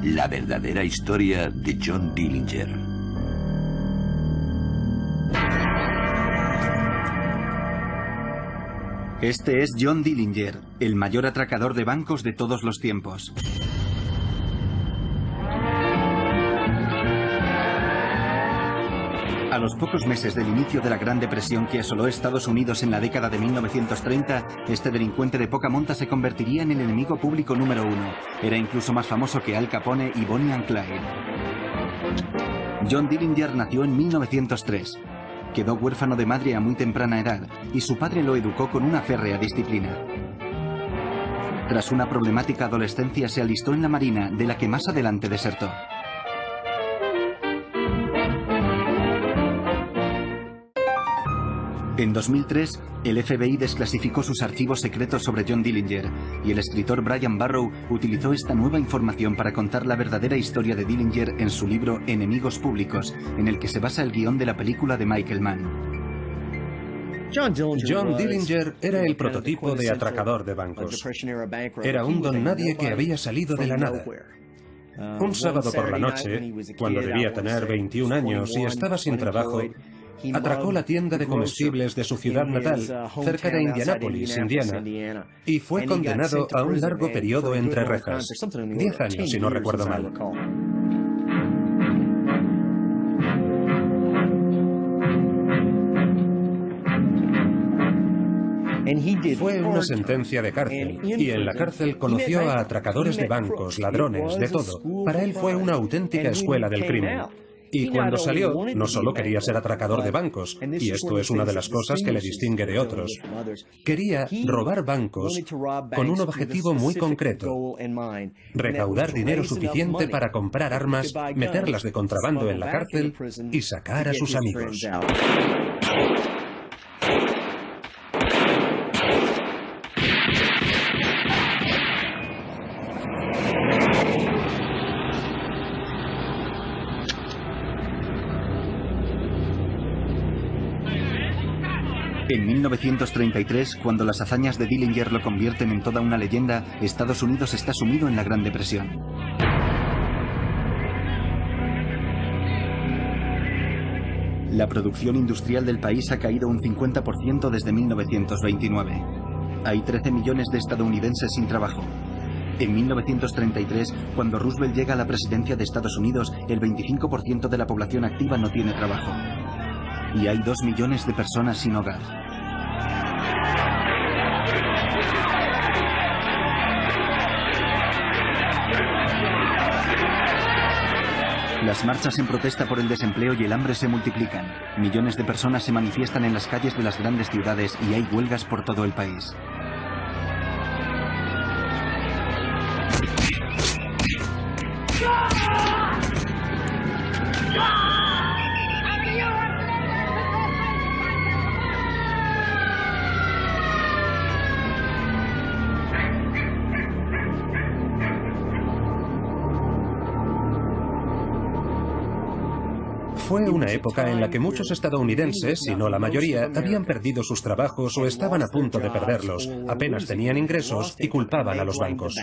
La verdadera historia de John Dillinger. Este es John Dillinger, el mayor atracador de bancos de todos los tiempos. A los pocos meses del inicio de la Gran Depresión que asoló Estados Unidos en la década de 1930, este delincuente de poca monta se convertiría en el enemigo público número uno. Era incluso más famoso que Al Capone y Bonnie and Clyde. John Dillinger nació en 1903. Quedó huérfano de madre a muy temprana edad y su padre lo educó con una férrea disciplina. Tras una problemática adolescencia se alistó en la Marina, de la que más adelante desertó. En 2003, el FBI desclasificó sus archivos secretos sobre John Dillinger y el escritor Brian Barrow utilizó esta nueva información para contar la verdadera historia de Dillinger en su libro Enemigos Públicos, en el que se basa el guión de la película de Michael Mann. John Dillinger era el prototipo de atracador de bancos. Era un don nadie que había salido de la nada. Un sábado por la noche, cuando debía tener 21 años y estaba sin trabajo, atracó la tienda de comestibles de su ciudad natal, cerca de Indianápolis, Indiana, y fue condenado a un largo periodo entre rejas, 10 años si no recuerdo mal. Fue una sentencia de cárcel, y en la cárcel conoció a atracadores de bancos, ladrones, de todo. Para él fue una auténtica escuela del crimen. Y cuando salió, no solo quería ser atracador de bancos, y esto es una de las cosas que le distingue de otros. Quería robar bancos con un objetivo muy concreto: recaudar dinero suficiente para comprar armas, meterlas de contrabando en la cárcel y sacar a sus amigos. En 1933, cuando las hazañas de Dillinger lo convierten en toda una leyenda, Estados Unidos está sumido en la Gran Depresión. La producción industrial del país ha caído un 50% desde 1929. Hay 13 millones de estadounidenses sin trabajo. En 1933, cuando Roosevelt llega a la presidencia de Estados Unidos, el 25% de la población activa no tiene trabajo. Y hay 2 millones de personas sin hogar. Las marchas en protesta por el desempleo y el hambre se multiplican. Millones de personas se manifiestan en las calles de las grandes ciudades y hay huelgas por todo el país. Fue una época en la que muchos estadounidenses, si no la mayoría, habían perdido sus trabajos o estaban a punto de perderlos, apenas tenían ingresos y culpaban a los bancos.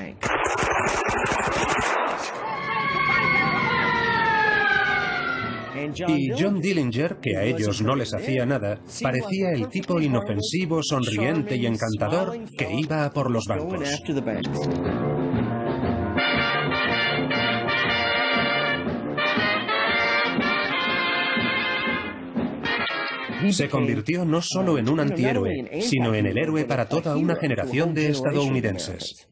Y John Dillinger, que a ellos no les hacía nada, parecía el tipo inofensivo, sonriente y encantador que iba a por los bancos. Se convirtió no solo en un antihéroe, sino en el héroe para toda una generación de estadounidenses.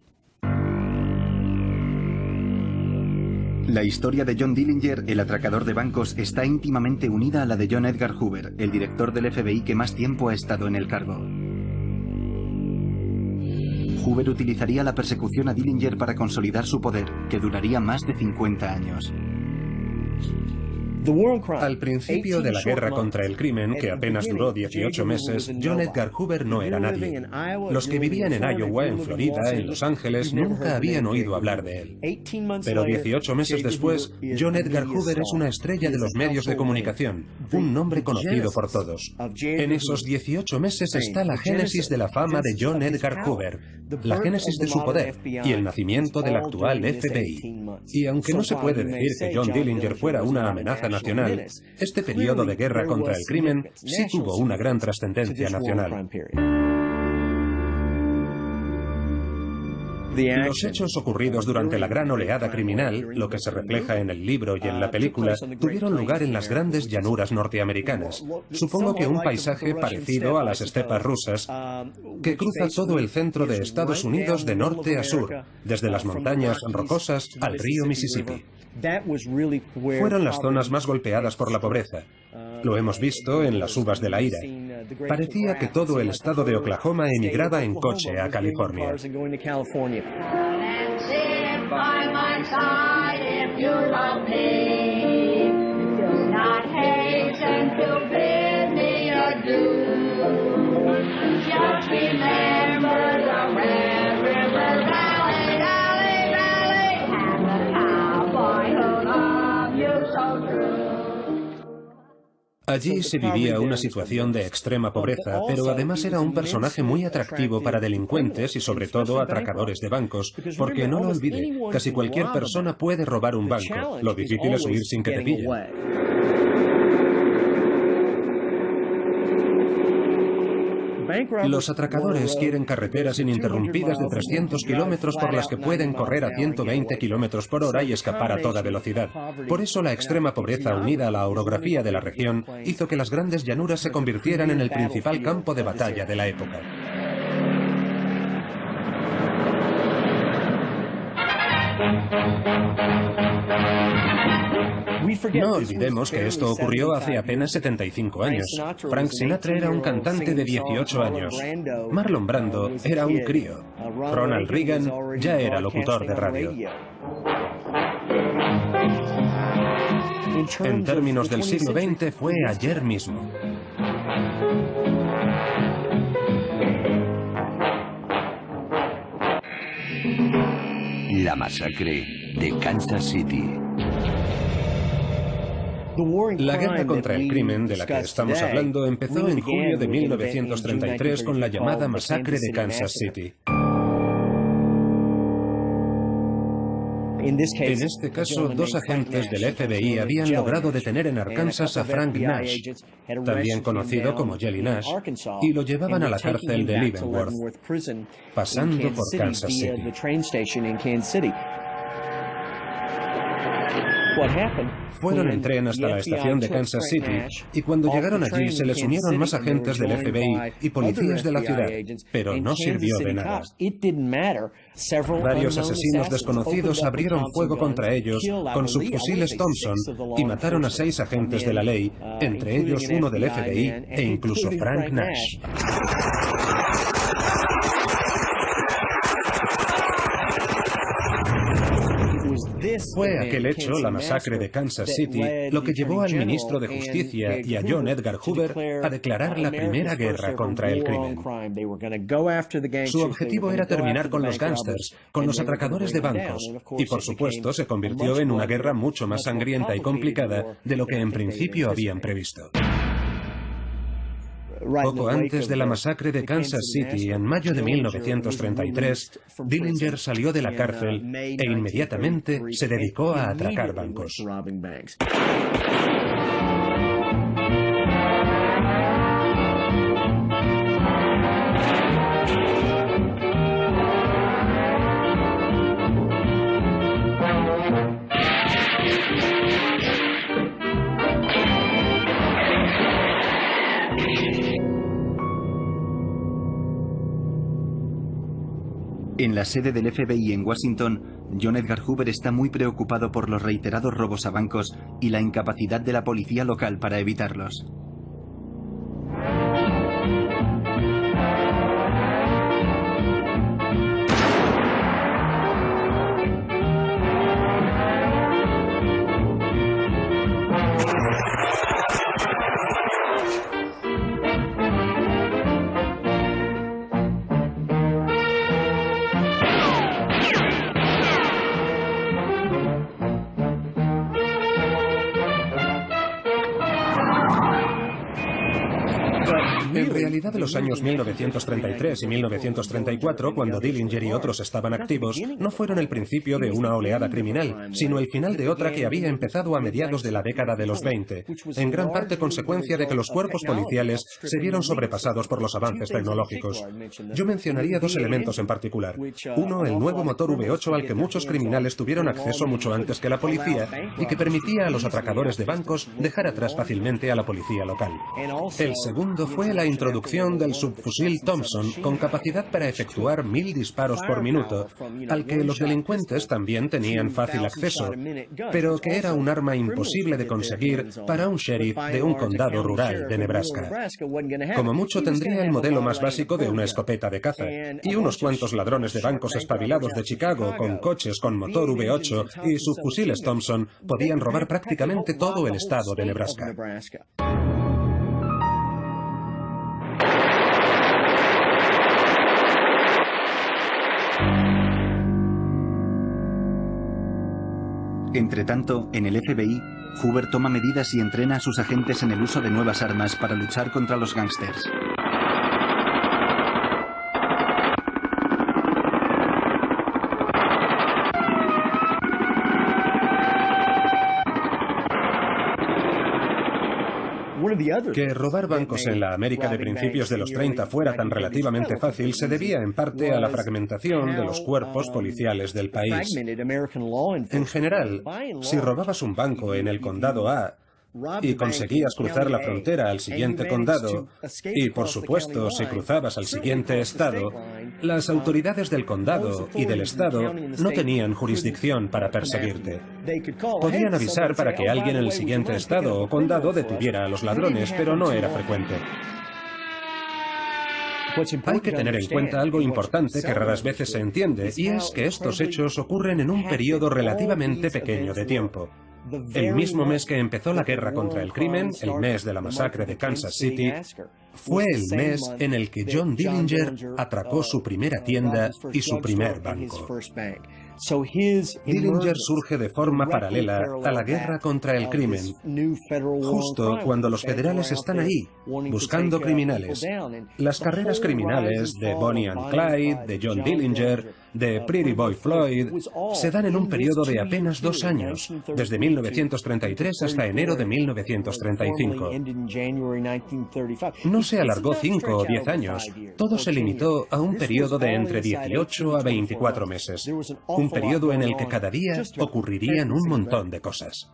La historia de John Dillinger, el atracador de bancos, está íntimamente unida a la de John Edgar Hoover, el director del FBI que más tiempo ha estado en el cargo. Hoover utilizaría la persecución a Dillinger para consolidar su poder, que duraría más de 50 años. Al principio de la guerra contra el crimen, que apenas duró 18 meses, John Edgar Hoover no era nadie. Los que vivían en Iowa, en Florida, en Los Ángeles, nunca habían oído hablar de él. Pero 18 meses después, John Edgar Hoover es una estrella de los medios de comunicación, un nombre conocido por todos. En esos 18 meses está la génesis de la fama de John Edgar Hoover, la génesis de su poder y el nacimiento del actual FBI. Y aunque no se puede decir que John Dillinger fuera una amenaza nacional, este periodo de guerra contra el crimen sí tuvo una gran trascendencia nacional. Los hechos ocurridos durante la gran oleada criminal, lo que se refleja en el libro y en la película, tuvieron lugar en las grandes llanuras norteamericanas. Supongo que un paisaje parecido a las estepas rusas, que cruza todo el centro de Estados Unidos de norte a sur, desde las montañas rocosas al río Mississippi. Fueron las zonas más golpeadas por la pobreza. Lo hemos visto en las uvas de la ira. Parecía que todo el estado de Oklahoma emigraba en coche a California. Allí se vivía una situación de extrema pobreza, pero además era un personaje muy atractivo para delincuentes y sobre todo atracadores de bancos, porque no lo olvide, casi cualquier persona puede robar un banco. Lo difícil es huir sin que te pillen. Los atracadores quieren carreteras ininterrumpidas de 300 kilómetros por las que pueden correr a 120 kilómetros por hora y escapar a toda velocidad. Por eso la extrema pobreza unida a la orografía de la región hizo que las grandes llanuras se convirtieran en el principal campo de batalla de la época. No olvidemos que esto ocurrió hace apenas 75 años. Frank Sinatra era un cantante de 18 años. Marlon Brando era un crío. Ronald Reagan ya era locutor de radio. En términos del siglo XX fue ayer mismo. La masacre de Kansas City. La guerra contra el crimen de la que estamos hablando empezó en julio de 1933 con la llamada masacre de Kansas City. En este caso, dos agentes del FBI habían logrado detener en Arkansas a Frank Nash, también conocido como Jelly Nash, y lo llevaban a la cárcel de Leavenworth, pasando por Kansas City. Fueron en tren hasta la estación de Kansas City y cuando llegaron allí se les unieron más agentes del FBI y policías de la ciudad, pero no sirvió de nada. Varios asesinos desconocidos abrieron fuego contra ellos con subfusiles Thompson y mataron a 6 agentes de la ley, entre ellos uno del FBI e incluso Frank Nash. Fue aquel hecho, la masacre de Kansas City, lo que llevó al ministro de Justicia y a John Edgar Hoover a declarar la primera guerra contra el crimen. Su objetivo era terminar con los gángsters, con los atracadores de bancos, y por supuesto se convirtió en una guerra mucho más sangrienta y complicada de lo que en principio habían previsto. Poco antes de la masacre de Kansas City, en mayo de 1933, Dillinger salió de la cárcel e inmediatamente se dedicó a atracar bancos. En la sede del FBI en Washington, John Edgar Hoover está muy preocupado por los reiterados robos a bancos y la incapacidad de la policía local para evitarlos. En realidad, los años 1933 y 1934, cuando Dillinger y otros estaban activos, no fueron el principio de una oleada criminal, sino el final de otra que había empezado a mediados de la década de los 20, en gran parte consecuencia de que los cuerpos policiales se vieron sobrepasados por los avances tecnológicos. Yo mencionaría dos elementos en particular. Uno, el nuevo motor V8 al que muchos criminales tuvieron acceso mucho antes que la policía y que permitía a los atracadores de bancos dejar atrás fácilmente a la policía local. El segundo fue la introducción del subfusil Thompson con capacidad para efectuar 1000 disparos por minuto, al que los delincuentes también tenían fácil acceso, pero que era un arma imposible de conseguir para un sheriff de un condado rural de Nebraska. Como mucho tendría el modelo más básico de una escopeta de caza, y unos cuantos ladrones de bancos espabilados de Chicago con coches con motor V8 y subfusiles Thompson podían robar prácticamente todo el estado de Nebraska. Entretanto, en el FBI, Hoover toma medidas y entrena a sus agentes en el uso de nuevas armas para luchar contra los gángsters. Que robar bancos en la América de principios de los 30 fuera tan relativamente fácil se debía en parte a la fragmentación de los cuerpos policiales del país. En general, si robabas un banco en el condado A y conseguías cruzar la frontera al siguiente condado, y por supuesto si cruzabas al siguiente estado, las autoridades del condado y del estado no tenían jurisdicción para perseguirte. Podían avisar para que alguien en el siguiente estado o condado detuviera a los ladrones, pero no era frecuente. Hay que tener en cuenta algo importante que raras veces se entiende, y es que estos hechos ocurren en un periodo relativamente pequeño de tiempo. El mismo mes que empezó la guerra contra el crimen, el mes de la masacre de Kansas City, fue el mes en el que John Dillinger atracó su primera tienda y su primer banco. Dillinger surge de forma paralela a la guerra contra el crimen, justo cuando los federales están ahí, buscando criminales. Las carreras criminales de Bonnie and Clyde, de John Dillinger, de Pretty Boy Floyd, se dan en un periodo de apenas 2 años, desde 1933 hasta enero de 1935. No se alargó 5 o 10 años, todo se limitó a un periodo de entre 18 a 24 meses, un periodo en el que cada día ocurrirían un montón de cosas.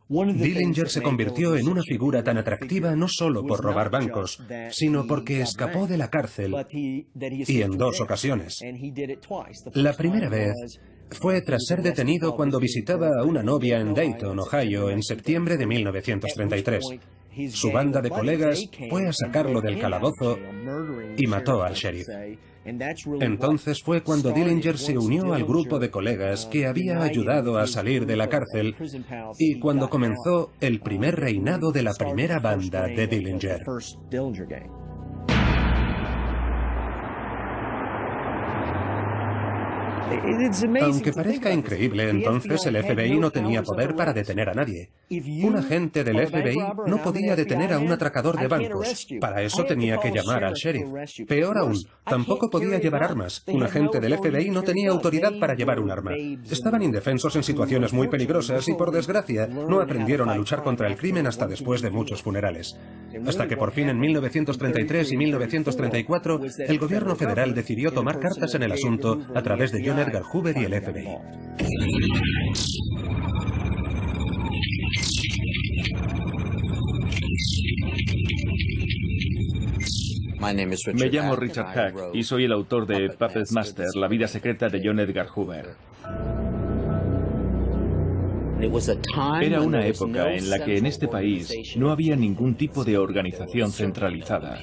Dillinger se convirtió en una figura tan atractiva no solo por robar bancos, sino porque escapó de la cárcel, y en 2 ocasiones. La primera vez fue tras ser detenido cuando visitaba a una novia en Dayton, Ohio, en septiembre de 1933. Su banda de colegas fue a sacarlo del calabozo y mató al sheriff. Entonces fue cuando Dillinger se unió al grupo de colegas que había ayudado a salir de la cárcel y cuando comenzó el primer reinado de la primera banda de Dillinger. Aunque parezca increíble, entonces el FBI no tenía poder para detener a nadie. Un agente del FBI no podía detener a un atracador de bancos. Para eso tenía que llamar al sheriff. Peor aún, tampoco podía llevar armas. Un agente del FBI no tenía autoridad para llevar un arma. Estaban indefensos en situaciones muy peligrosas y, por desgracia, no aprendieron a luchar contra el crimen hasta después de muchos funerales. Hasta que por fin en 1933 y 1934 el gobierno federal decidió tomar cartas en el asunto a través de John Edgar Hoover y el FBI. Me llamo Richard Hack y soy el autor de Puppet Master, la vida secreta de John Edgar Hoover. Era una época en la que en este país no había ningún tipo de organización centralizada.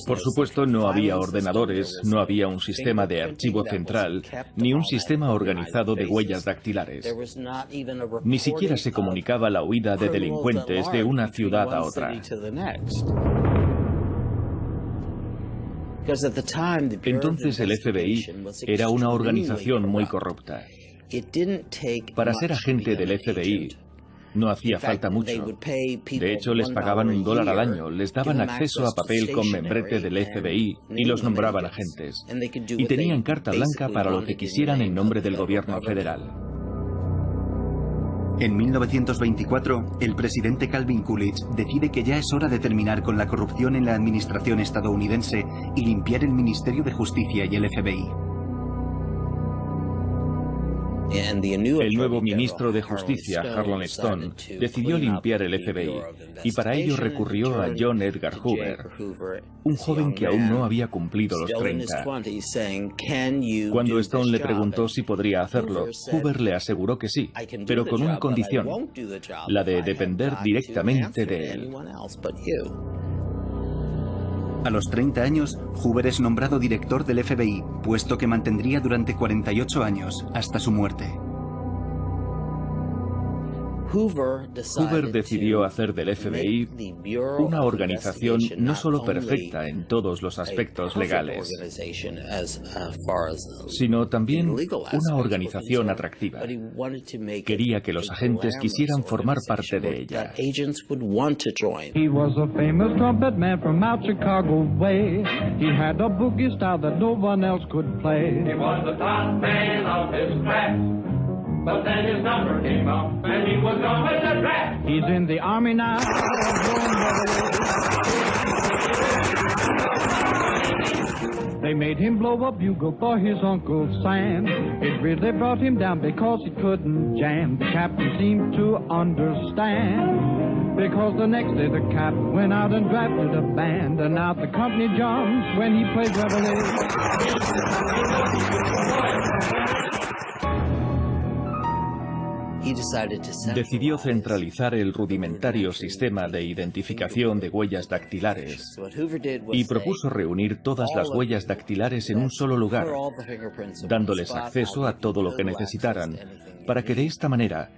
Por supuesto, no había ordenadores, no había un sistema de archivo central, ni un sistema organizado de huellas dactilares. Ni siquiera se comunicaba la huida de delincuentes de una ciudad a otra. Entonces el FBI era una organización muy corrupta. Para ser agente del FBI, no hacía falta mucho. De hecho, les pagaban $1 al año, les daban acceso a papel con membrete del FBI y los nombraban agentes. Y tenían carta blanca para lo que quisieran en nombre del gobierno federal. En 1924, el presidente Calvin Coolidge decide que ya es hora de terminar con la corrupción en la administración estadounidense y limpiar el Ministerio de Justicia y el FBI. El nuevo ministro de Justicia, Harlan Stone, decidió limpiar el FBI y para ello recurrió a John Edgar Hoover, un joven que aún no había cumplido los 30. Cuando Stone le preguntó si podría hacerlo, Hoover le aseguró que sí, pero con una condición, la de depender directamente de él. A los 30 años, Hoover es nombrado director del FBI, puesto que mantendría durante 48 años, hasta su muerte. Hoover decidió hacer del FBI una organización no solo perfecta en todos los aspectos legales, sino también una organización atractiva. Quería que los agentes quisieran formar parte de ella. He was a famous trumpet man from out Chicago way. He had a boogie style that no one else could play. He was the top man of his class. But then his number came up, and he was gone with the draft. He's in the army now. They made him blow a bugle for his Uncle Sam. It really brought him down because he couldn't jam. The captain seemed to understand. Because the next day the cap went out and drafted a band. And now the company jumps when he plays Revelation. Decidió centralizar el rudimentario sistema de identificación de huellas dactilares y propuso reunir todas las huellas dactilares en un solo lugar, dándoles acceso a todo lo que necesitaran, para que de esta manera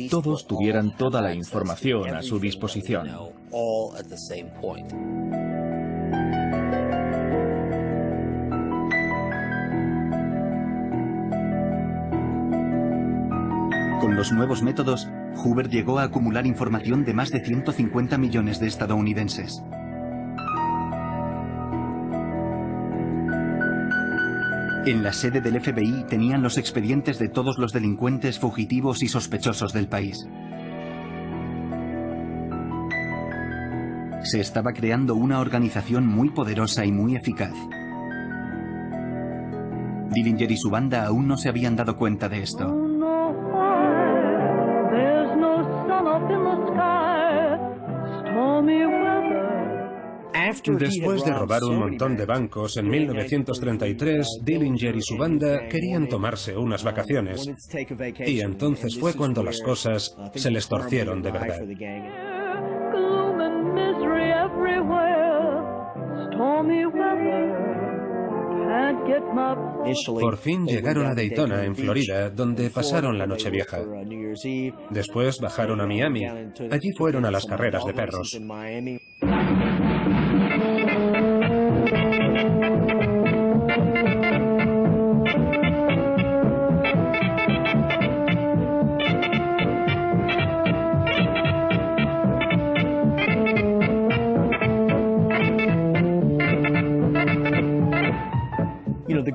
todos tuvieran toda la información a su disposición. Con los nuevos métodos, Hoover llegó a acumular información de más de 150 millones de estadounidenses. En la sede del FBI tenían los expedientes de todos los delincuentes, fugitivos y sospechosos del país. Se estaba creando una organización muy poderosa y muy eficaz. Dillinger y su banda aún no se habían dado cuenta de esto. Después de robar un montón de bancos en 1933, Dillinger y su banda querían tomarse unas vacaciones. Y entonces fue cuando las cosas se les torcieron de verdad. Por fin llegaron a Daytona, en Florida, donde pasaron la Nochevieja. Después bajaron a Miami. Allí fueron a las carreras de perros.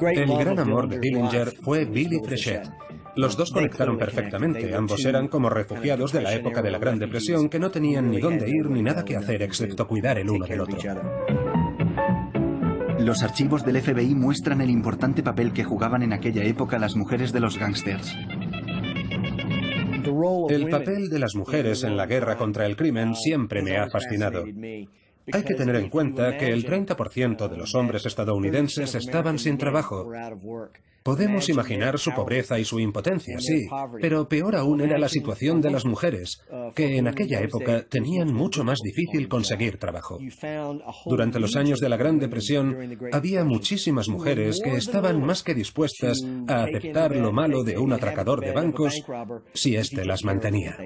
El gran amor de Dillinger fue Billy Frechette. Los dos conectaron perfectamente, ambos eran como refugiados de la época de la Gran Depresión que no tenían ni dónde ir ni nada que hacer excepto cuidar el uno del otro. Los archivos del FBI muestran el importante papel que jugaban en aquella época las mujeres de los gángsters. El papel de las mujeres en la guerra contra el crimen siempre me ha fascinado. Hay que tener en cuenta que el 30% de los hombres estadounidenses estaban sin trabajo. Podemos imaginar su pobreza y su impotencia, sí, pero peor aún era la situación de las mujeres, que en aquella época tenían mucho más difícil conseguir trabajo. Durante los años de la Gran Depresión, había muchísimas mujeres que estaban más que dispuestas a aceptar lo malo de un atracador de bancos si éste las mantenía.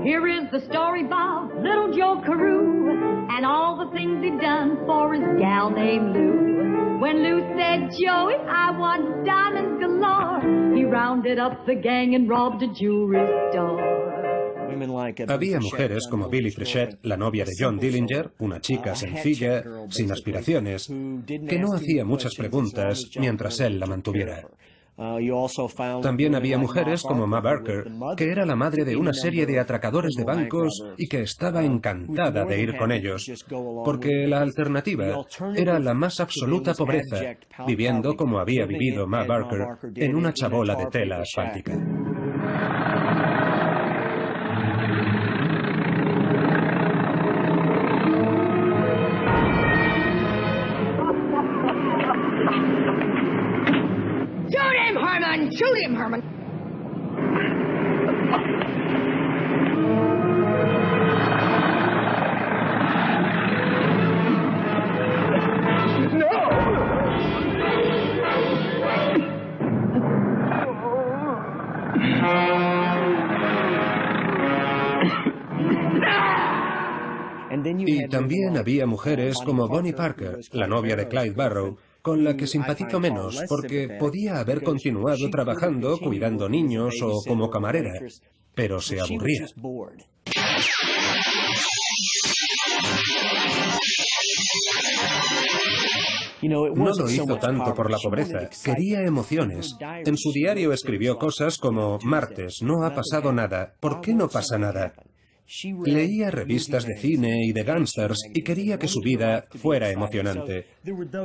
Here is the story about little Joe Carew and all the things he'd done for his gal named Lou. When Lou said, Joey, I want diamonds galore, he rounded up the gang and robbed a jewelry store. Había mujeres como Billie Frechette, la novia de John Dillinger, una chica sencilla, sin aspiraciones, que no hacía muchas preguntas mientras él la mantuviera. También había mujeres como Ma Barker, que era la madre de una serie de atracadores de bancos y que estaba encantada de ir con ellos, porque la alternativa era la más absoluta pobreza, viviendo como había vivido Ma Barker en una chabola de tela asfáltica. Shoot him, Herman! Y también había mujeres como Bonnie Parker, la novia de Clyde Barrow, con la que simpatizo menos porque podía haber continuado trabajando cuidando niños o como camarera, pero se aburría. No lo hizo tanto por la pobreza, quería emociones. En su diario escribió cosas como: martes, no ha pasado nada, ¿por qué no pasa nada? Leía revistas de cine y de gángsters y quería que su vida fuera emocionante.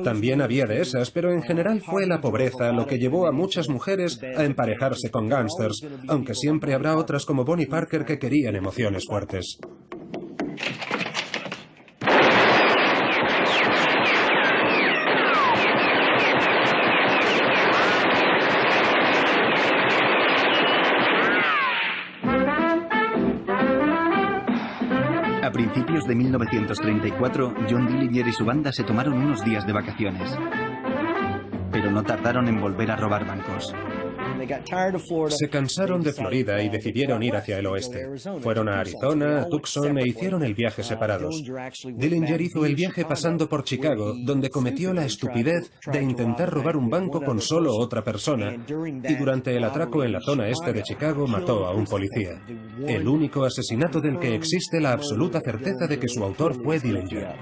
También había de esas, pero en general fue la pobreza lo que llevó a muchas mujeres a emparejarse con gángsters, aunque siempre habrá otras como Bonnie Parker que querían emociones fuertes. A principios de 1934, John Dillinger y su banda se tomaron unos días de vacaciones. Pero no tardaron en volver a robar bancos. Se cansaron de Florida y decidieron ir hacia el oeste. Fueron a Arizona, a Tucson e hicieron el viaje separados. Dillinger hizo el viaje pasando por Chicago, donde cometió la estupidez de intentar robar un banco con solo otra persona, y durante el atraco en la zona este de Chicago mató a un policía. El único asesinato del que existe la absoluta certeza de que su autor fue Dillinger.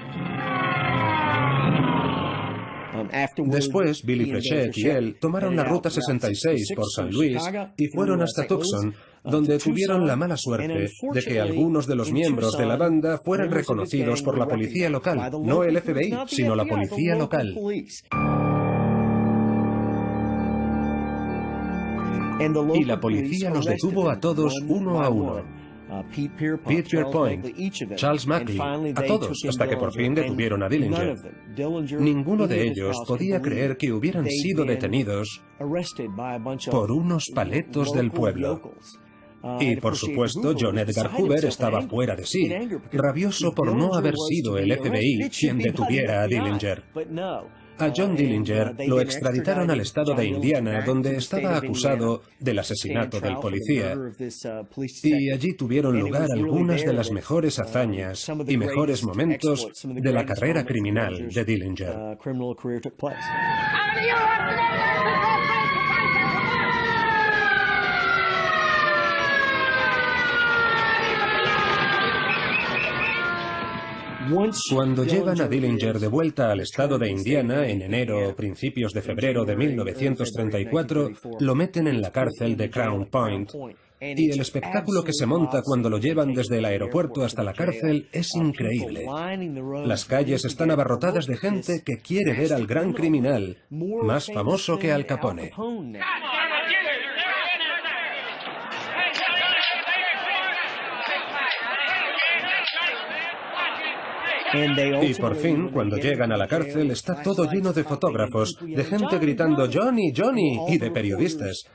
Después, Billie Frechette y él tomaron la Ruta 66 por San Luis y fueron hasta Tucson, donde tuvieron la mala suerte de que algunos de los miembros de la banda fueran reconocidos por la policía local, no el FBI, sino la policía local. Y la policía los detuvo a todos uno a uno. Pete Pierpoint, Charles Mackley, a todos, hasta que por fin detuvieron a Dillinger. Ninguno de ellos podía creer que hubieran sido detenidos por unos paletos del pueblo. Y, por supuesto, John Edgar Hoover estaba fuera de sí, rabioso por no haber sido el FBI quien detuviera a Dillinger. A John Dillinger lo extraditaron al estado de Indiana, donde estaba acusado del asesinato del policía. Y allí tuvieron lugar algunas de las mejores hazañas y mejores momentos de la carrera criminal de Dillinger. Cuando llevan a Dillinger de vuelta al estado de Indiana en enero o principios de febrero de 1934, lo meten en la cárcel de Crown Point. Y el espectáculo que se monta cuando lo llevan desde el aeropuerto hasta la cárcel es increíble. Las calles están abarrotadas de gente que quiere ver al gran criminal, más famoso que Al Capone. Y por fin, cuando llegan a la cárcel, está todo lleno de fotógrafos, de gente gritando «Johnny, Johnny» y de periodistas.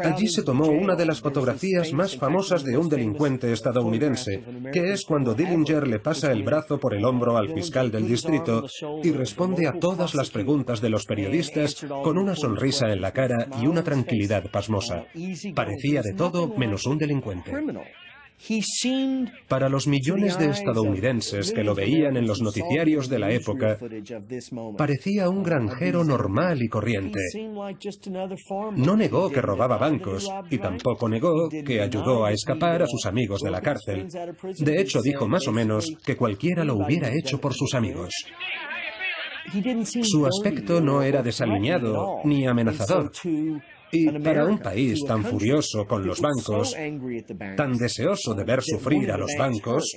Allí se tomó una de las fotografías más famosas de un delincuente estadounidense, que es cuando Dillinger le pasa el brazo por el hombro al fiscal del distrito y responde a todas las preguntas de los periodistas con una sonrisa en la cara y una tranquilidad pasmosa. Parecía de todo menos un delincuente. Para los millones de estadounidenses que lo veían en los noticiarios de la época, parecía un granjero normal y corriente. No negó que robaba bancos y tampoco negó que ayudó a escapar a sus amigos de la cárcel. De hecho, dijo más o menos que cualquiera lo hubiera hecho por sus amigos. Su aspecto no era desaliñado ni amenazador. Y para un país tan furioso con los bancos, tan deseoso de ver sufrir a los bancos,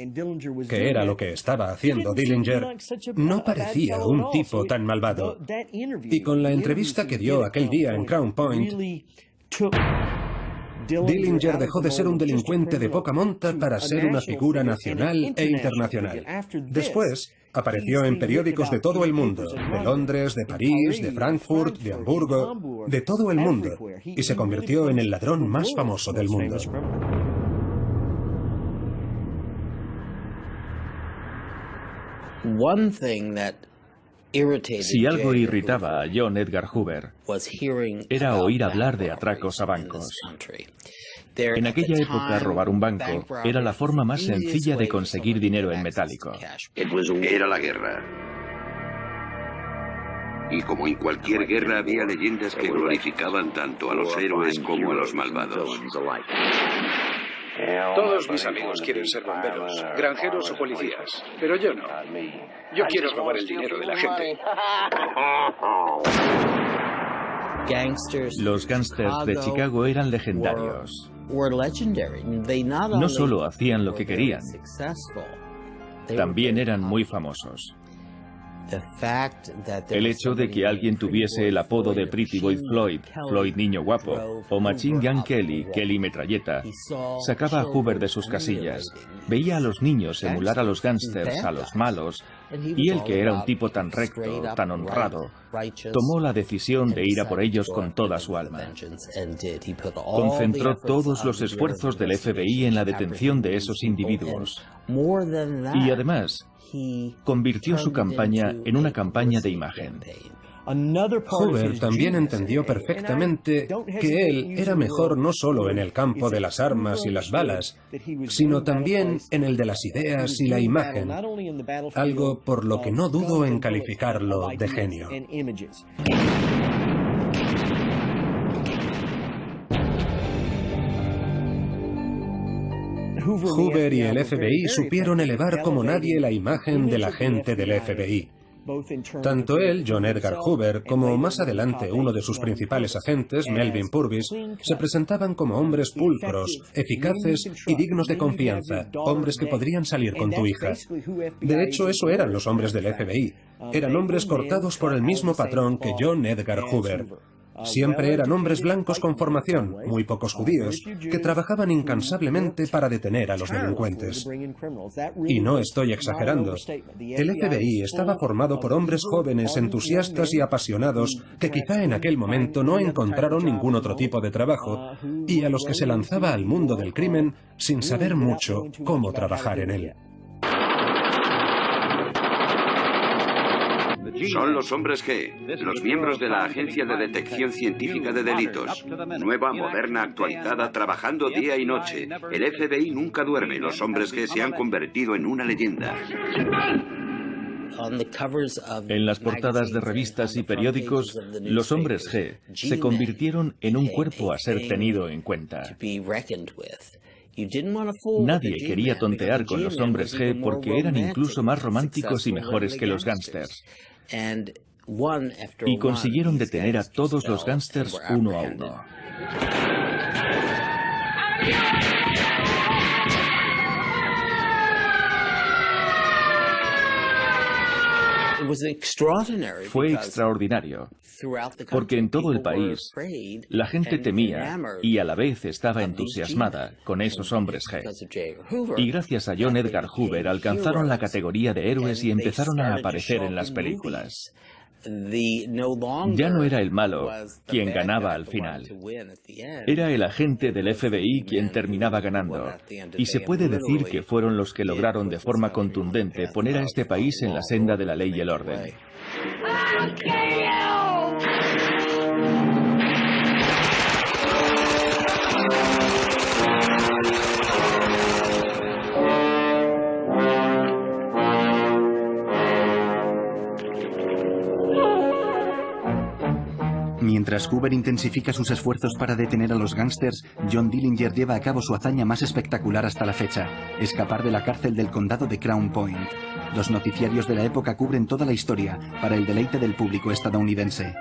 que era lo que estaba haciendo Dillinger, no parecía un tipo tan malvado. Y con la entrevista que dio aquel día en Crown Point, Dillinger dejó de ser un delincuente de poca monta para ser una figura nacional e internacional. Después, apareció en periódicos de todo el mundo, de Londres, de París, de Frankfurt, de Hamburgo, de todo el mundo, y se convirtió en el ladrón más famoso del mundo. Si algo irritaba a John Edgar Hoover, era oír hablar de atracos a bancos. En aquella época, robar un banco era la forma más sencilla de conseguir dinero en metálico. Era la guerra. Y como en cualquier guerra había leyendas que glorificaban tanto a los héroes como a los malvados. Todos mis amigos quieren ser bomberos, granjeros o policías, pero yo no. Yo quiero robar el dinero de la gente. Los gángsters de Chicago eran legendarios. No solo hacían lo que querían, también eran muy famosos. El hecho de que alguien tuviese el apodo de Pretty Boy Floyd, Floyd niño guapo, o Machine Gun Kelly, Kelly metralleta, sacaba a Hoover de sus casillas. Veía a los niños emular a los gángsters, a los malos, y él, que era un tipo tan recto, tan honrado, tomó la decisión de ir a por ellos con toda su alma. Concentró todos los esfuerzos del FBI en la detención de esos individuos. Y además, convirtió su campaña en una campaña de imagen. Hoover también entendió perfectamente que él era mejor no solo en el campo de las armas y las balas, sino también en el de las ideas y la imagen, algo por lo que no dudo en calificarlo de genio. Hoover y el FBI supieron elevar como nadie la imagen del agente del FBI. Tanto él, John Edgar Hoover, como más adelante uno de sus principales agentes, Melvin Purvis, se presentaban como hombres pulcros, eficaces y dignos de confianza, hombres que podrían salir con tu hija. De hecho, eso eran los hombres del FBI. Eran hombres cortados por el mismo patrón que John Edgar Hoover. Siempre eran hombres blancos con formación, muy pocos judíos, que trabajaban incansablemente para detener a los delincuentes. Y no estoy exagerando. El FBI estaba formado por hombres jóvenes, entusiastas y apasionados que quizá en aquel momento no encontraron ningún otro tipo de trabajo y a los que se lanzaba al mundo del crimen sin saber mucho cómo trabajar en él. Son los hombres G, los miembros de la Agencia de Detección Científica de Delitos. Nueva, moderna, actualizada, trabajando día y noche. El FBI nunca duerme. Los hombres G se han convertido en una leyenda. En las portadas de revistas y periódicos, los hombres G se convirtieron en un cuerpo a ser tenido en cuenta. Nadie quería tontear con los hombres G porque eran incluso más románticos y mejores que los gángsters. Y consiguieron detener a todos los gángsters uno a uno. Fue extraordinario, porque en todo el país la gente temía y a la vez estaba entusiasmada con esos hombres G. Y gracias a John Edgar Hoover alcanzaron la categoría de héroes y empezaron a aparecer en las películas. Ya no era el malo quien ganaba al final. Era el agente del FBI quien terminaba ganando. Y se puede decir que fueron los que lograron de forma contundente poner a este país en la senda de la ley y el orden. Mientras Hoover intensifica sus esfuerzos para detener a los gángsters, John Dillinger lleva a cabo su hazaña más espectacular hasta la fecha: escapar de la cárcel del condado de Crown Point. Los noticiarios de la época cubren toda la historia, para el deleite del público estadounidense.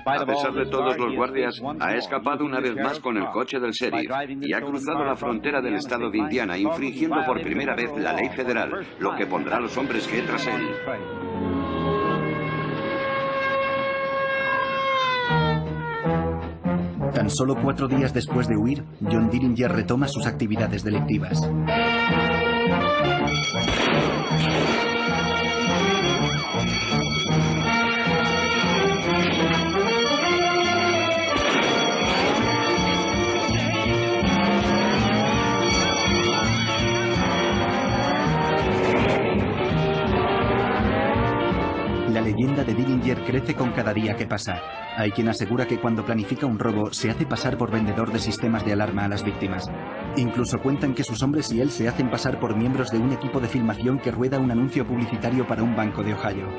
A pesar de todos los guardias, ha escapado una vez más con el coche del sheriff y ha cruzado la frontera del estado de Indiana, infringiendo por primera vez la ley federal, lo que pondrá a los hombres G tras él. Tan solo 4 días después de huir, John Dillinger retoma sus actividades delictivas. La leyenda de Dillinger crece con cada día que pasa. Hay quien asegura que cuando planifica un robo se hace pasar por vendedor de sistemas de alarma a las víctimas. Incluso cuentan que sus hombres y él se hacen pasar por miembros de un equipo de filmación que rueda un anuncio publicitario para un banco de Ohio.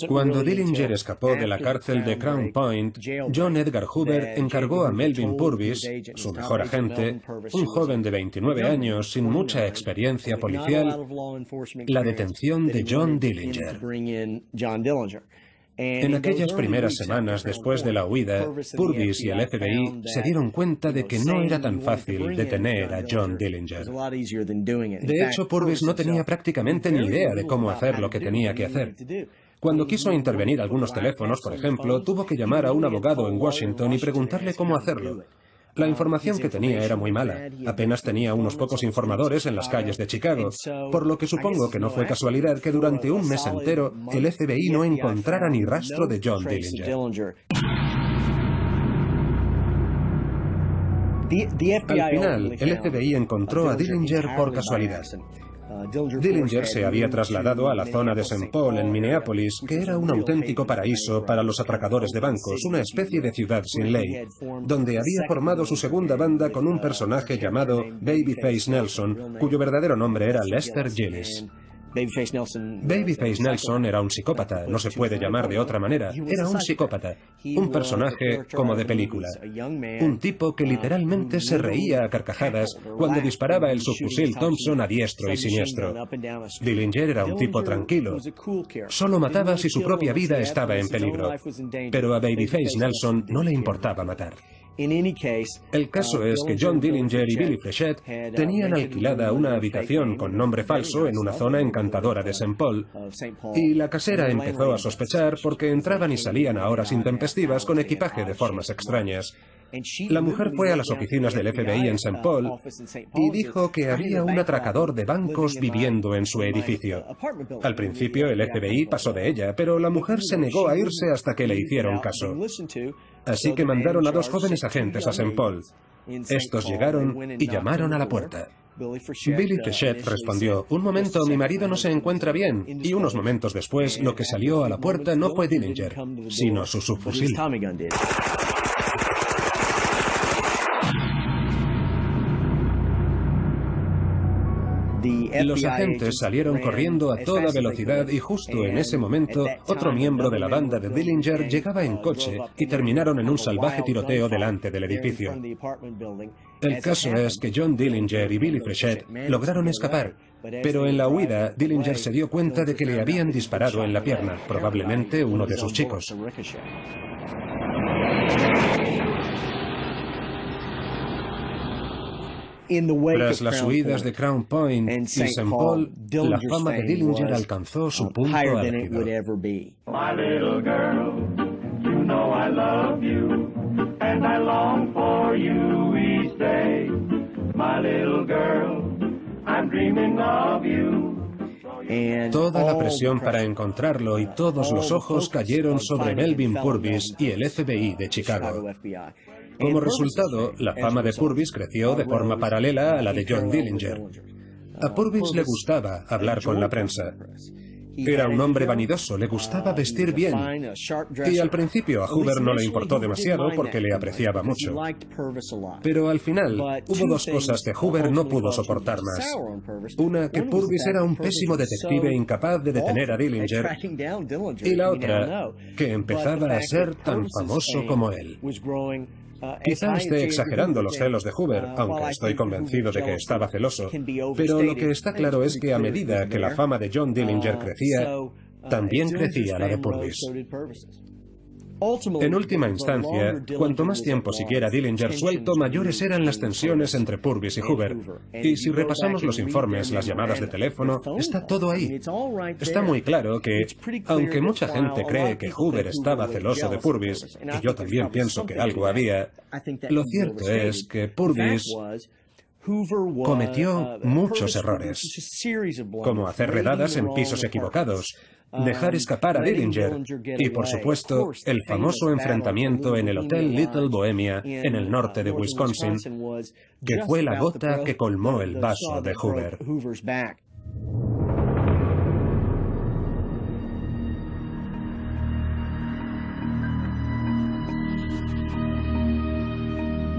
Cuando Dillinger escapó de la cárcel de Crown Point, John Edgar Hoover encargó a Melvin Purvis, su mejor agente, un joven de 29 años sin mucha experiencia policial, la detención de John Dillinger. En aquellas primeras semanas después de la huida, Purvis y el FBI se dieron cuenta de que no era tan fácil detener a John Dillinger. De hecho, Purvis no tenía prácticamente ni idea de cómo hacer lo que tenía que hacer. Cuando quiso intervenir algunos teléfonos, por ejemplo, tuvo que llamar a un abogado en Washington y preguntarle cómo hacerlo. La información que tenía era muy mala. Apenas tenía unos pocos informadores en las calles de Chicago, por lo que supongo que no fue casualidad que durante un mes entero el FBI no encontrara ni rastro de John Dillinger. Al final, el FBI encontró a Dillinger por casualidad. Dillinger se había trasladado a la zona de St. Paul, en Minneapolis, que era un auténtico paraíso para los atracadores de bancos, una especie de ciudad sin ley, donde había formado su segunda banda con un personaje llamado Babyface Nelson, cuyo verdadero nombre era Lester Gillis. Babyface Nelson era un psicópata, no se puede llamar de otra manera, era un psicópata, un personaje como de película, un tipo que literalmente se reía a carcajadas cuando disparaba el subfusil Thompson a diestro y siniestro. Dillinger era un tipo tranquilo, solo mataba si su propia vida estaba en peligro, pero a Babyface Nelson no le importaba matar. El caso es que John Dillinger y Billy Frechette tenían alquilada una habitación con nombre falso en una zona encantadora de St. Paul, y la casera empezó a sospechar porque entraban y salían a horas intempestivas con equipaje de formas extrañas. La mujer fue a las oficinas del FBI en St. Paul y dijo que había un atracador de bancos viviendo en su edificio. Al principio el FBI pasó de ella, pero la mujer se negó a irse hasta que le hicieron caso. Así que mandaron a 2 jóvenes agentes a St. Paul. Estos llegaron y llamaron a la puerta. Billy Frechette respondió: "Un momento, mi marido no se encuentra bien", y unos momentos después lo que salió a la puerta no fue Dillinger, sino su subfusil. Los agentes salieron corriendo a toda velocidad y justo en ese momento otro miembro de la banda de Dillinger llegaba en coche y terminaron en un salvaje tiroteo delante del edificio. El caso es que John Dillinger y Billy Frechette lograron escapar, pero en la huida Dillinger se dio cuenta de que le habían disparado en la pierna, probablemente uno de sus chicos. Tras las huidas de Crown Point y St. Paul, la fama de Dillinger alcanzó su punto álgido. My little girl, you know I love you, and I long for you each day. My little girl, I'm dreaming of you. Toda la presión para encontrarlo y todos los ojos cayeron sobre Melvin Purvis y el FBI de Chicago. Como resultado, la fama de Purvis creció de forma paralela a la de John Dillinger. A Purvis le gustaba hablar con la prensa. Era un hombre vanidoso, le gustaba vestir bien. Y al principio a Hoover no le importó demasiado porque le apreciaba mucho. Pero al final hubo dos cosas que Hoover no pudo soportar más. Una, que Purvis era un pésimo detective incapaz de detener a Dillinger. Y la otra, que empezaba a ser tan famoso como él. Quizá esté exagerando los celos de Hoover, aunque estoy convencido de que estaba celoso, pero lo que está claro es que a medida que la fama de John Dillinger crecía, también crecía la de Purvis. En última instancia, cuanto más tiempo siguiera Dillinger suelto, mayores eran las tensiones entre Purvis y Hoover. Y si repasamos los informes, las llamadas de teléfono, está todo ahí. Está muy claro que, aunque mucha gente cree que Hoover estaba celoso de Purvis, y yo también pienso que algo había, lo cierto es que Purvis cometió muchos errores, como hacer redadas en pisos equivocados, dejar escapar a Dillinger y, por supuesto, el famoso enfrentamiento en el Hotel Little Bohemia, en el norte de Wisconsin, que fue la gota que colmó el vaso de Hoover.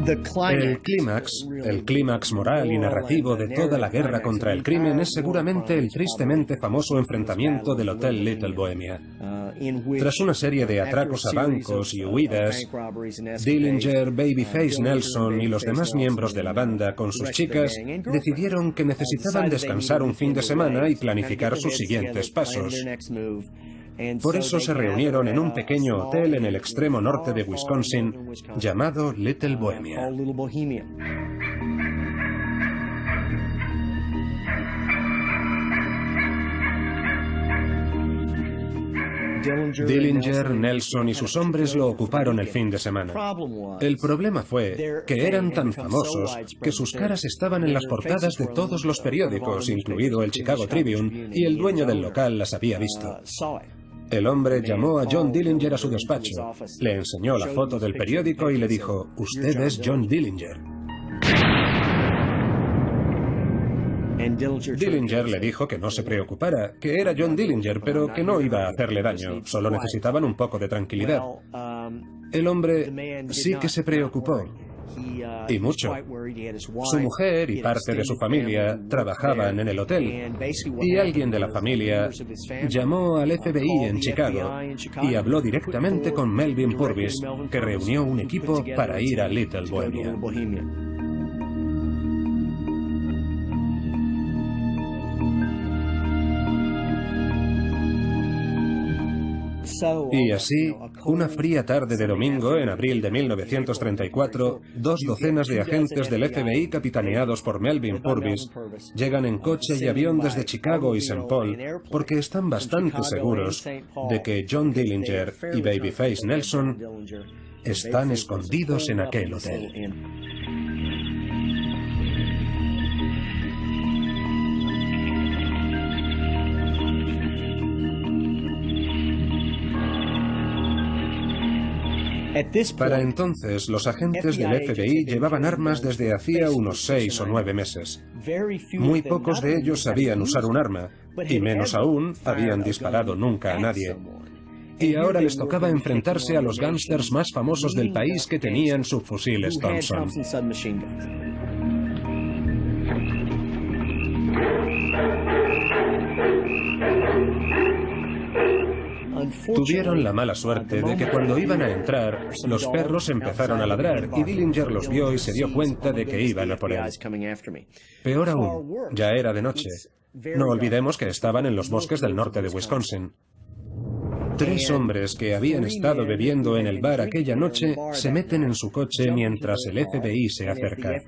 El clímax moral y narrativo de toda la guerra contra el crimen es seguramente el tristemente famoso enfrentamiento del Hotel Little Bohemia. Tras una serie de atracos a bancos y huidas, Dillinger, Babyface Nelson y los demás miembros de la banda con sus chicas decidieron que necesitaban descansar un fin de semana y planificar sus siguientes pasos. Por eso se reunieron en un pequeño hotel en el extremo norte de Wisconsin, llamado Little Bohemia. Dillinger, Nelson y sus hombres lo ocuparon el fin de semana. El problema fue que eran tan famosos que sus caras estaban en las portadas de todos los periódicos, incluido el Chicago Tribune, y el dueño del local las había visto. El hombre llamó a John Dillinger a su despacho, le enseñó la foto del periódico y le dijo: «Usted es John Dillinger». Dillinger le dijo que no se preocupara, que era John Dillinger, pero que no iba a hacerle daño, solo necesitaban un poco de tranquilidad. El hombre sí que se preocupó. Y mucho. Su mujer y parte de su familia trabajaban en el hotel, y alguien de la familia llamó al FBI en Chicago y habló directamente con Melvin Purvis, que reunió un equipo para ir a Little Bohemia. Y así, una fría tarde de domingo, en abril de 1934, 2 docenas de agentes del FBI capitaneados por Melvin Purvis llegan en coche y avión desde Chicago y St. Paul porque están bastante seguros de que John Dillinger y Babyface Nelson están escondidos en aquel hotel. Para entonces, los agentes del FBI llevaban armas desde hacía unos 6 o 9 meses. Muy pocos de ellos sabían usar un arma, y menos aún habían disparado nunca a nadie. Y ahora les tocaba enfrentarse a los gángsters más famosos del país que tenían subfusiles Thompson. Tuvieron la mala suerte de que cuando iban a entrar, los perros empezaron a ladrar y Dillinger los vio y se dio cuenta de que iban a por él. Peor aún, ya era de noche. No olvidemos que estaban en los bosques del norte de Wisconsin. 3 hombres que habían estado bebiendo en el bar aquella noche se meten en su coche mientras el FBI se acerca.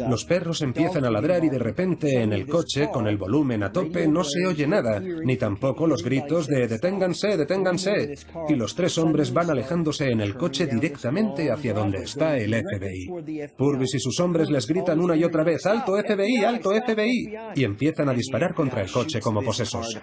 Los perros empiezan a ladrar y de repente en el coche, con el volumen a tope, no se oye nada, ni tampoco los gritos de «¡Deténganse, deténganse!». Y los 3 hombres van alejándose en el coche directamente hacia donde está el FBI. Purvis y sus hombres les gritan una y otra vez «¡Alto FBI, alto FBI!» y empiezan a disparar contra el coche como posesos.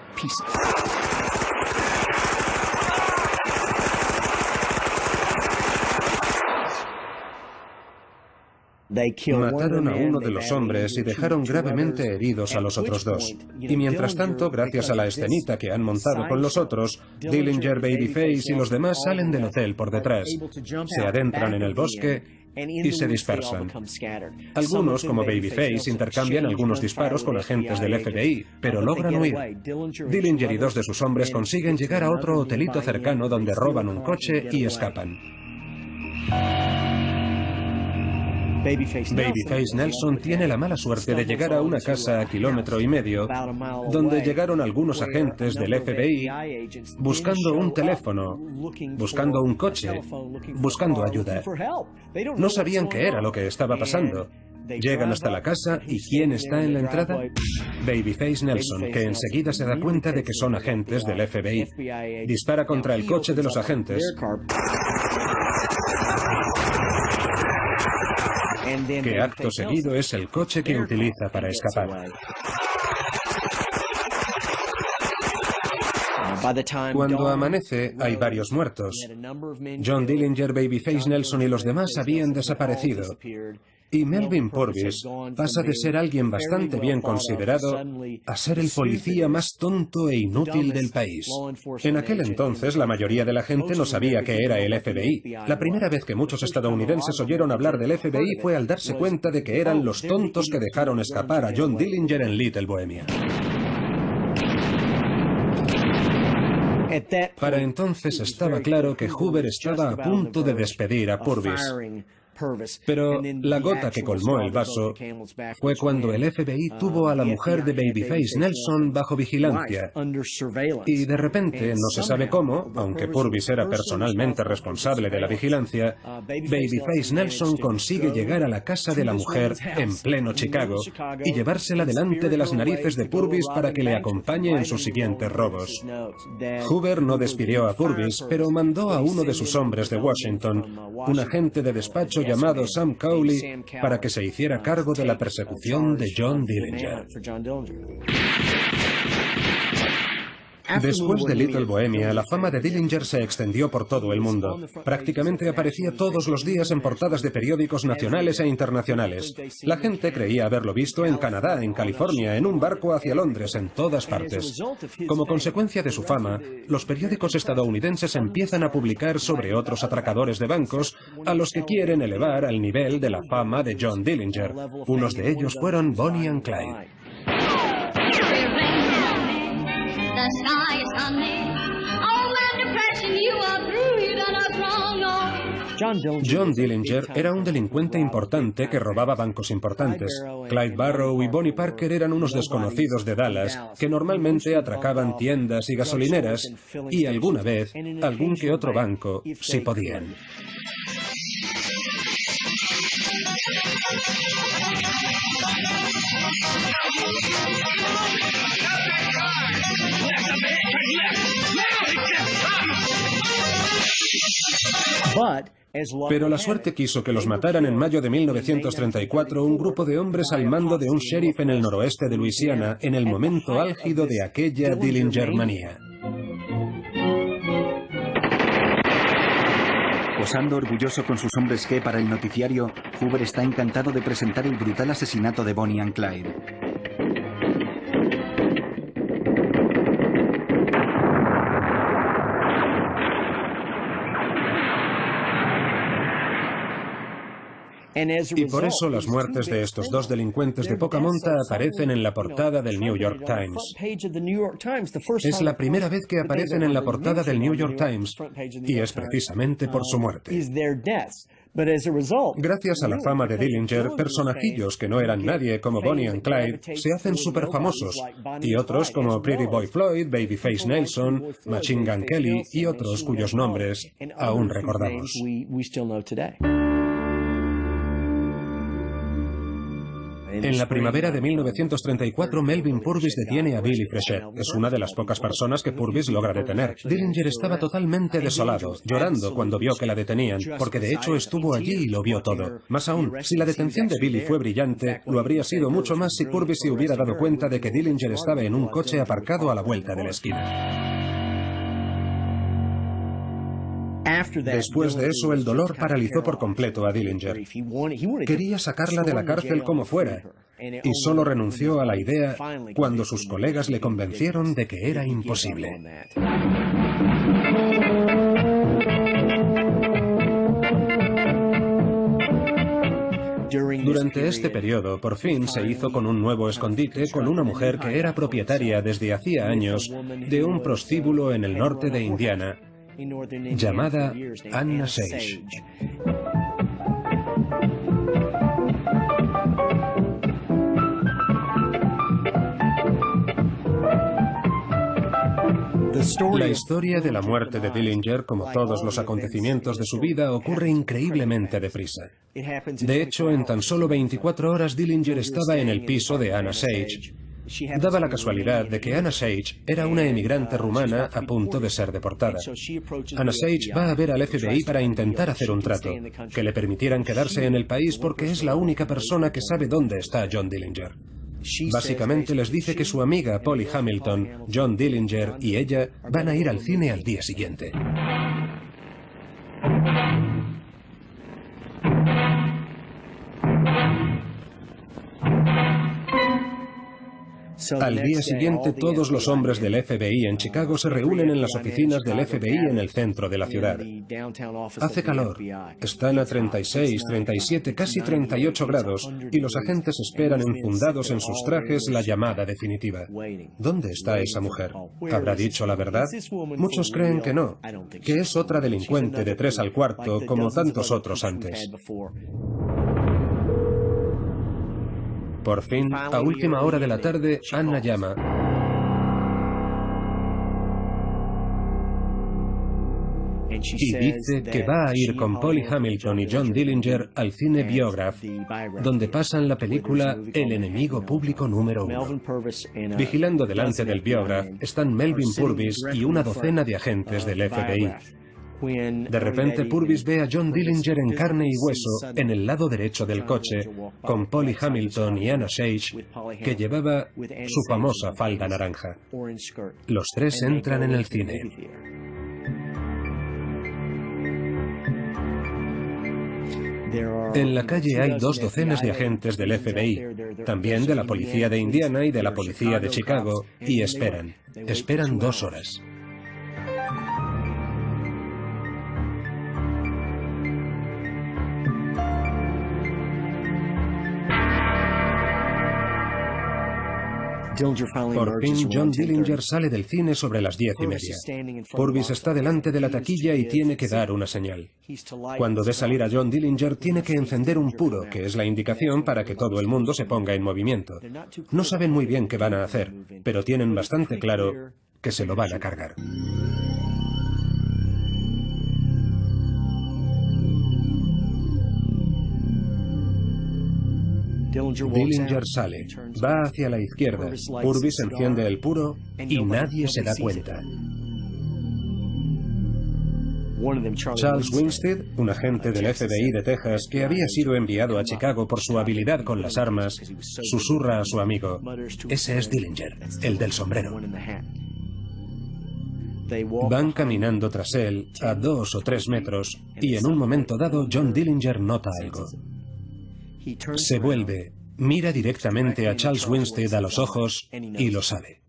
Mataron a uno de los hombres y dejaron gravemente heridos a los otros dos. Y mientras tanto, gracias a la escenita que han montado con los otros, Dillinger, Babyface y los demás salen del hotel por detrás, se adentran en el bosque y se dispersan. Algunos, como Babyface, intercambian algunos disparos con agentes del FBI, pero logran huir. Dillinger y dos de sus hombres consiguen llegar a otro hotelito cercano donde roban un coche y escapan. Babyface Nelson tiene la mala suerte de llegar a una casa a 1,5 kilómetros, donde llegaron algunos agentes del FBI buscando un teléfono, buscando un coche, buscando ayuda. No sabían qué era lo que estaba pasando. Llegan hasta la casa y ¿quién está en la entrada? Babyface Nelson, que enseguida se da cuenta de que son agentes del FBI. Dispara contra el coche de los agentes, que acto seguido es el coche que utiliza para escapar. Cuando amanece, hay varios muertos. John Dillinger, Babyface Nelson y los demás habían desaparecido. Y Melvin Purvis pasa de ser alguien bastante bien considerado a ser el policía más tonto e inútil del país. En aquel entonces, la mayoría de la gente no sabía que era el FBI. La primera vez que muchos estadounidenses oyeron hablar del FBI fue al darse cuenta de que eran los tontos que dejaron escapar a John Dillinger en Little Bohemia. Para entonces estaba claro que Hoover estaba a punto de despedir a Purvis. Pero la gota que colmó el vaso fue cuando el FBI tuvo a la mujer de Babyface Nelson bajo vigilancia. Y de repente, no se sabe cómo, aunque Purvis era personalmente responsable de la vigilancia, Babyface Nelson consigue llegar a la casa de la mujer en pleno Chicago y llevársela delante de las narices de Purvis para que le acompañe en sus siguientes robos. Hoover no despidió a Purvis, pero mandó a uno de sus hombres de Washington, un agente de despacho llamado Sam Cowley, para que se hiciera cargo de la persecución de John Dillinger. Después de Little Bohemia, la fama de Dillinger se extendió por todo el mundo. Prácticamente aparecía todos los días en portadas de periódicos nacionales e internacionales. La gente creía haberlo visto en Canadá, en California, en un barco hacia Londres, en todas partes. Como consecuencia de su fama, los periódicos estadounidenses empiezan a publicar sobre otros atracadores de bancos a los que quieren elevar al nivel de la fama de John Dillinger. Unos de ellos fueron Bonnie and Clyde. John Dillinger era un delincuente importante que robaba bancos importantes. Clyde Barrow y Bonnie Parker eran unos desconocidos de Dallas que normalmente atracaban tiendas y gasolineras y alguna vez algún que otro banco si podían. Pero la suerte quiso que los mataran en mayo de 1934 un grupo de hombres al mando de un sheriff en el noroeste de Luisiana en el momento álgido de aquella Dillinger manía. Posando orgulloso con sus hombres G para el noticiario, Hoover está encantado de presentar el brutal asesinato de Bonnie and Clyde. Y por eso las muertes de estos dos delincuentes de poca monta aparecen en la portada del New York Times. Es la primera vez que aparecen en la portada del New York Times, y es precisamente por su muerte. Gracias a la fama de Dillinger, personajillos que no eran nadie como Bonnie and Clyde se hacen súper famosos, y otros como Pretty Boy Floyd, Babyface Nelson, Machine Gun Kelly y otros cuyos nombres aún recordamos. En la primavera de 1934, Melvin Purvis detiene a Billy Frechette. Es una de las pocas personas que Purvis logra detener. Dillinger estaba totalmente desolado, llorando cuando vio que la detenían, porque de hecho estuvo allí y lo vio todo. Más aún, si la detención de Billy fue brillante, lo habría sido mucho más si Purvis se hubiera dado cuenta de que Dillinger estaba en un coche aparcado a la vuelta de la esquina. Después de eso, el dolor paralizó por completo a Dillinger. Quería sacarla de la cárcel como fuera, y solo renunció a la idea cuando sus colegas le convencieron de que era imposible. Durante este periodo, por fin se hizo con un nuevo escondite con una mujer que era propietaria desde hacía años de un prostíbulo en el norte de Indiana, llamada Anna Sage. La historia de la muerte de Dillinger, como todos los acontecimientos de su vida, ocurre increíblemente deprisa. De hecho, en tan solo 24 horas Dillinger estaba en el piso de Anna Sage. Daba la casualidad de que Anna Sage era una emigrante rumana a punto de ser deportada. Anna Sage va a ver al FBI para intentar hacer un trato, que le permitieran quedarse en el país porque es la única persona que sabe dónde está John Dillinger. Básicamente les dice que su amiga Polly Hamilton, John Dillinger y ella van a ir al cine al día siguiente. Al día siguiente, todos los hombres del FBI en Chicago se reúnen en las oficinas del FBI en el centro de la ciudad. Hace calor. Están a 36, 37, casi 38 grados y los agentes esperan enfundados en sus trajes la llamada definitiva. ¿Dónde está esa mujer? ¿Habrá dicho la verdad? Muchos creen que no, que es otra delincuente de 3 al cuarto como tantos otros antes. Por fin, a última hora de la tarde, Anna llama. Y dice que va a ir con Polly Hamilton y John Dillinger al cine Biograph, donde pasan la película El enemigo público número 1. Vigilando delante del Biograph están Melvin Purvis y una docena de agentes del FBI. De repente Purvis ve a John Dillinger en carne y hueso en el lado derecho del coche, con Polly Hamilton y Anna Sage, que llevaba su famosa falda naranja. Los tres entran en el cine. En la calle hay 2 docenas de agentes del FBI, también de la policía de Indiana y de la policía de Chicago, y esperan. Esperan 2 horas. Por fin, John Dillinger sale del cine sobre las 10:30. Purvis está delante de la taquilla y tiene que dar una señal. Cuando ve salir a John Dillinger, tiene que encender un puro, que es la indicación para que todo el mundo se ponga en movimiento. No saben muy bien qué van a hacer, pero tienen bastante claro que se lo van a cargar. Dillinger sale, va hacia la izquierda, Purvis enciende el puro y nadie se da cuenta. Charles Winstead, un agente del FBI de Texas que había sido enviado a Chicago por su habilidad con las armas, susurra a su amigo: "Ese es Dillinger, el del sombrero". Van caminando tras él a 2 o 3 metros y en un momento dado John Dillinger nota algo. Se vuelve, mira directamente a Charles Winstead a los ojos y lo sabe.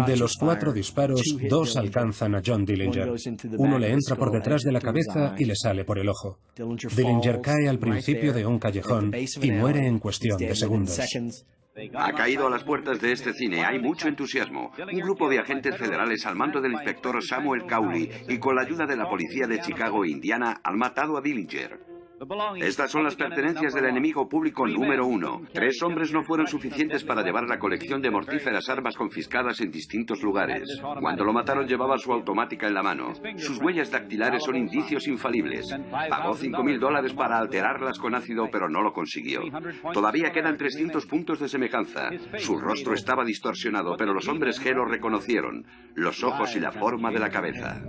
De los 4 disparos, 2 alcanzan a John Dillinger. Uno le entra por detrás de la cabeza y le sale por el ojo. Dillinger cae al principio de un callejón y muere en cuestión de segundos. Ha caído a las puertas de este cine. Hay mucho entusiasmo. Un grupo de agentes federales al mando del inspector Samuel Cowley y con la ayuda de la policía de Chicago e Indiana han matado a Dillinger. Estas son las pertenencias del enemigo público número 1. 3 hombres no fueron suficientes para llevar la colección de mortíferas armas confiscadas en distintos lugares. Cuando lo mataron llevaba su automática en la mano. Sus huellas dactilares son indicios infalibles. Pagó $5.000 para alterarlas con ácido, pero no lo consiguió. Todavía quedan 300 puntos de semejanza. Su rostro estaba distorsionado, pero los hombres G lo reconocieron. Los ojos y la forma de la cabeza.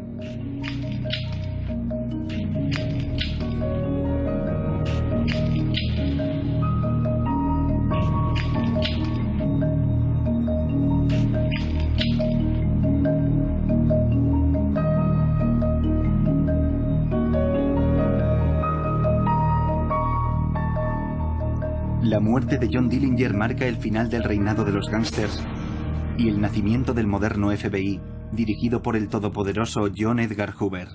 muerte de John Dillinger marca el final del reinado de los gángsters y el nacimiento del moderno FBI, dirigido por el todopoderoso John Edgar Hoover.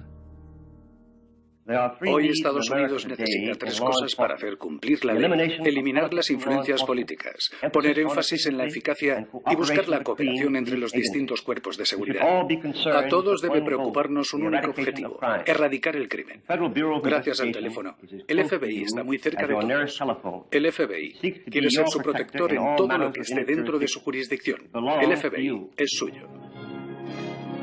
Hoy Estados Unidos necesita tres cosas para hacer cumplir la ley: eliminar las influencias políticas, poner énfasis en la eficacia y buscar la cooperación entre los distintos cuerpos de seguridad. A todos debe preocuparnos un único objetivo: erradicar el crimen. Gracias al teléfono, el FBI está muy cerca de todos. El FBI quiere ser su protector en todo lo que esté dentro de su jurisdicción. El FBI es suyo.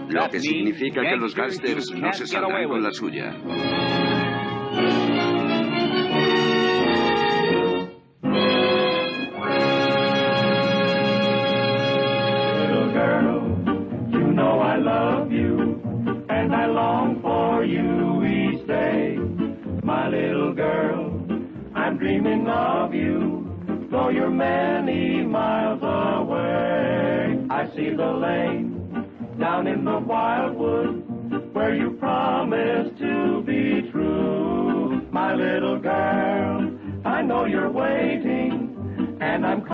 Lo que significa que los gángsters no se saldrán con la suya. Little girl, you know I love you, and I long for you each day. My little girl, I'm dreaming of you, though you're many miles away. I see the lane down in the wildwood, where you promised to be true. My little girl, I know you're waiting, and I'm